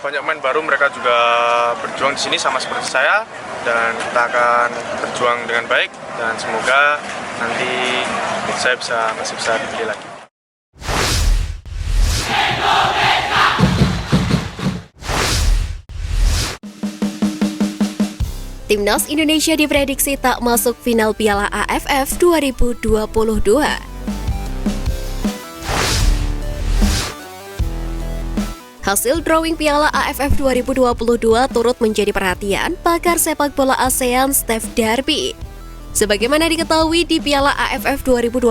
banyak pemain baru, mereka juga berjuang di sini sama seperti saya, dan kita akan berjuang dengan baik dan semoga nanti saya masih bisa dipilih lagi. Timnas Indonesia diprediksi tak masuk final Piala AFF 2022. Hasil drawing Piala AFF 2022 turut menjadi perhatian pakar sepak bola ASEAN Steve Darby. Sebagaimana diketahui di Piala AFF 2022,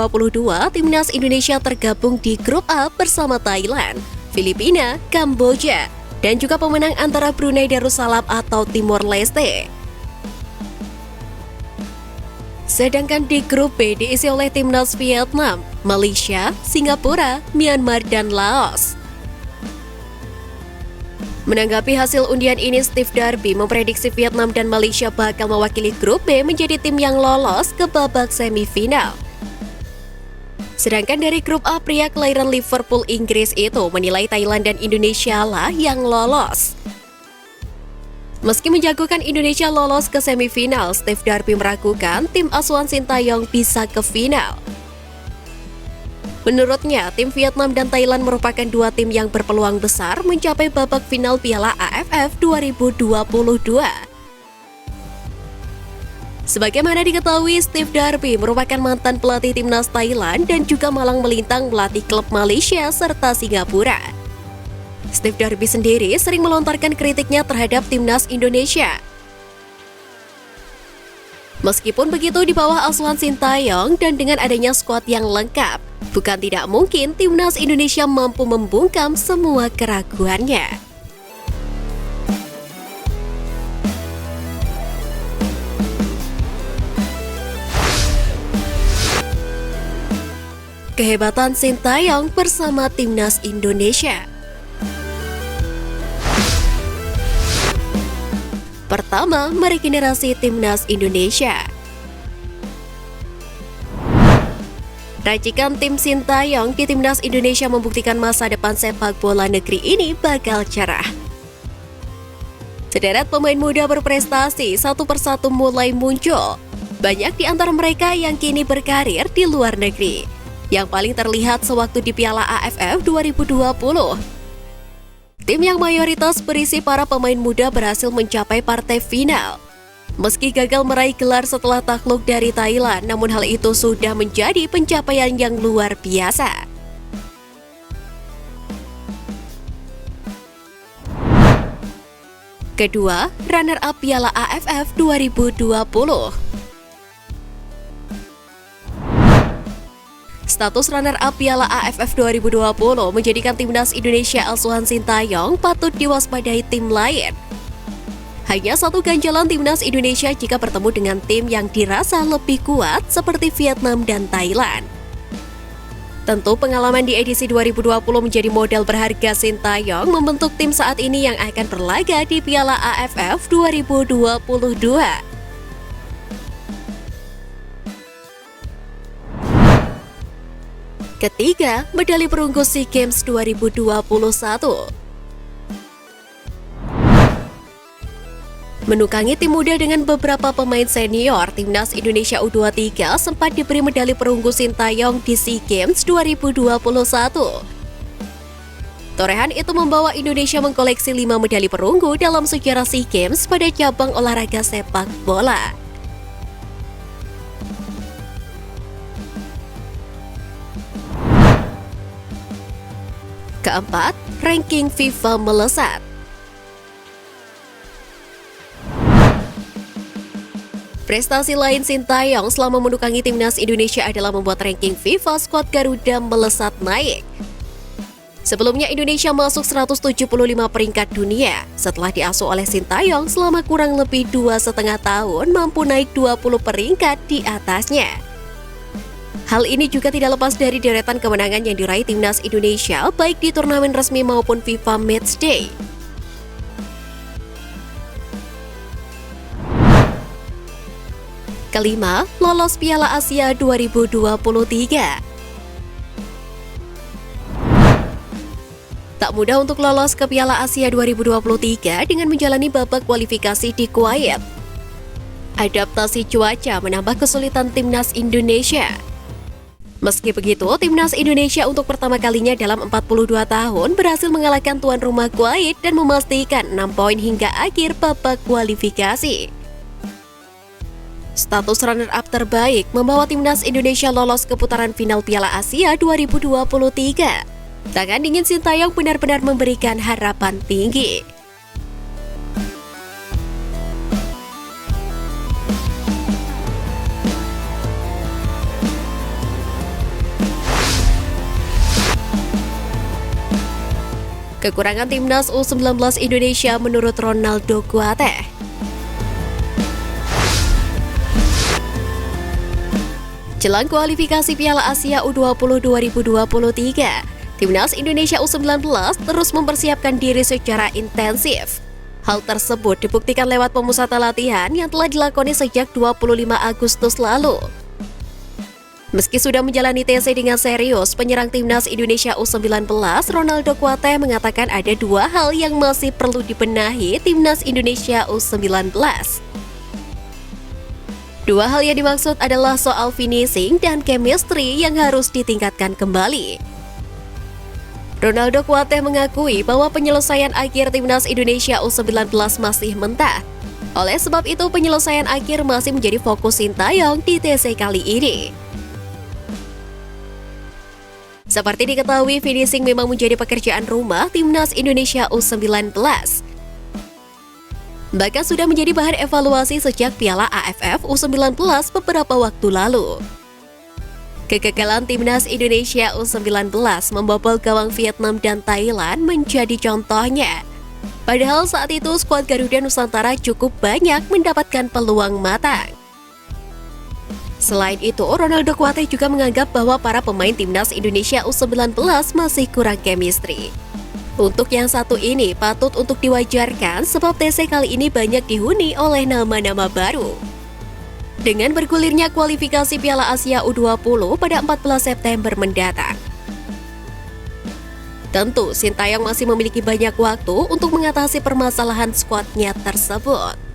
Timnas Indonesia tergabung di grup A bersama Thailand, Filipina, Kamboja, dan juga pemenang antara Brunei Darussalam atau Timor Leste. Sedangkan di grup B diisi oleh Timnas Vietnam, Malaysia, Singapura, Myanmar, dan Laos. Menanggapi hasil undian ini, Steve Darby memprediksi Vietnam dan Malaysia bakal mewakili grup B menjadi tim yang lolos ke babak semifinal. Sedangkan dari grup A, pria kelahiran Liverpool, Inggris itu menilai Thailand dan Indonesia lah yang lolos. Meski menjagokan Indonesia lolos ke semifinal, Steve Darby meragukan tim asuhan Sintayong bisa ke final. Menurutnya, tim Vietnam dan Thailand merupakan dua tim yang berpeluang besar mencapai babak final Piala AFF 2022. Sebagaimana diketahui, Steve Darby merupakan mantan pelatih timnas Thailand dan juga malang melintang melatih klub Malaysia serta Singapura. Steve Darby sendiri sering melontarkan kritiknya terhadap timnas Indonesia. Meskipun begitu, di bawah asuhan Sintayong dan dengan adanya skuad yang lengkap, bukan tidak mungkin timnas Indonesia mampu membungkam semua keraguannya. Kehebatan Sintayong bersama timnas Indonesia. Pertama, meregenerasi timnas Indonesia. Racikan tim Sintayong di timnas Indonesia membuktikan masa depan sepak bola negeri ini bakal cerah. Sederet pemain muda berprestasi satu persatu mulai muncul. Banyak di antara mereka yang kini berkarir di luar negeri. Yang paling terlihat sewaktu di Piala AFF 2020. Tim yang mayoritas berisi para pemain muda berhasil mencapai partai final. Meski gagal meraih gelar setelah takluk dari Thailand, namun hal itu sudah menjadi pencapaian yang luar biasa. Kedua, runner-up Piala AFF 2020. Status runner-up Piala AFF 2020 menjadikan timnas Indonesia asuhan Sintayong patut diwaspadai tim lain. Hanya satu ganjalan timnas Indonesia jika bertemu dengan tim yang dirasa lebih kuat seperti Vietnam dan Thailand. Tentu pengalaman di edisi 2020 menjadi modal berharga Sintayong membentuk tim saat ini yang akan berlaga di Piala AFF 2022. Ketiga, medali perunggu SEA Games 2021. Menukangi tim muda dengan beberapa pemain senior, timnas Indonesia U23 sempat diberi medali perunggu Sintayong di SEA Games 2021. Torehan itu membawa Indonesia mengkoleksi 5 medali perunggu dalam sejarah SEA Games pada cabang olahraga sepak bola. Keempat, ranking FIFA melesat. Prestasi lain Sintayong selama menukangi timnas Indonesia adalah membuat ranking FIFA skuad Garuda melesat naik. Sebelumnya Indonesia masuk 175 peringkat dunia. Setelah diasuh oleh Sintayong selama kurang lebih 2,5 tahun mampu naik 20 peringkat di atasnya. Hal ini juga tidak lepas dari deretan kemenangan yang diraih timnas Indonesia baik di turnamen resmi maupun FIFA Matchday. Kelima, lolos Piala Asia 2023. tak mudah untuk lolos ke Piala Asia 2023 dengan menjalani babak kualifikasi di Kuwait. Adaptasi cuaca menambah kesulitan timnas Indonesia. Meski begitu, timnas Indonesia untuk pertama kalinya dalam 42 tahun berhasil mengalahkan tuan rumah Kuwait dan memastikan 6 poin hingga akhir babak kualifikasi. Status runner-up terbaik membawa timnas Indonesia lolos ke putaran final Piala Asia 2023. Tangan dingin Sintayong benar-benar memberikan harapan tinggi. Kekurangan timnas U19 Indonesia menurut Ronaldo Kuateh. Jelang kualifikasi Piala Asia U20 2023, timnas Indonesia U19 terus mempersiapkan diri secara intensif. Hal tersebut dibuktikan lewat pemusatan latihan yang telah dilakoni sejak 25 Agustus lalu. Meski sudah menjalani TC dengan serius, penyerang timnas Indonesia U19 Ronaldo Kuateh mengatakan ada 2 hal yang masih perlu dibenahi timnas Indonesia U19. 2 hal yang dimaksud adalah soal finishing dan chemistry yang harus ditingkatkan kembali. Ronaldo Kuateh mengakui bahwa penyelesaian akhir timnas Indonesia U19 masih mentah. Oleh sebab itu, penyelesaian akhir masih menjadi fokus Sintayong di TC kali ini. Seperti diketahui, finishing memang menjadi pekerjaan rumah timnas Indonesia U19. Bahkan sudah menjadi bahan evaluasi sejak Piala AFF U19 beberapa waktu lalu. Kegagalan timnas Indonesia U19 membobol gawang Vietnam dan Thailand menjadi contohnya. Padahal saat itu skuad Garuda Nusantara cukup banyak mendapatkan peluang matang. Selain itu, Ronaldo Kuateh juga menganggap bahwa para pemain timnas Indonesia U19 masih kurang chemistry. Untuk yang satu ini patut untuk diwajarkan sebab TC kali ini banyak dihuni oleh nama-nama baru. Dengan bergulirnya kualifikasi Piala Asia U20 pada 14 September mendatang. Tentu, Sintayong masih memiliki banyak waktu untuk mengatasi permasalahan skuadnya tersebut.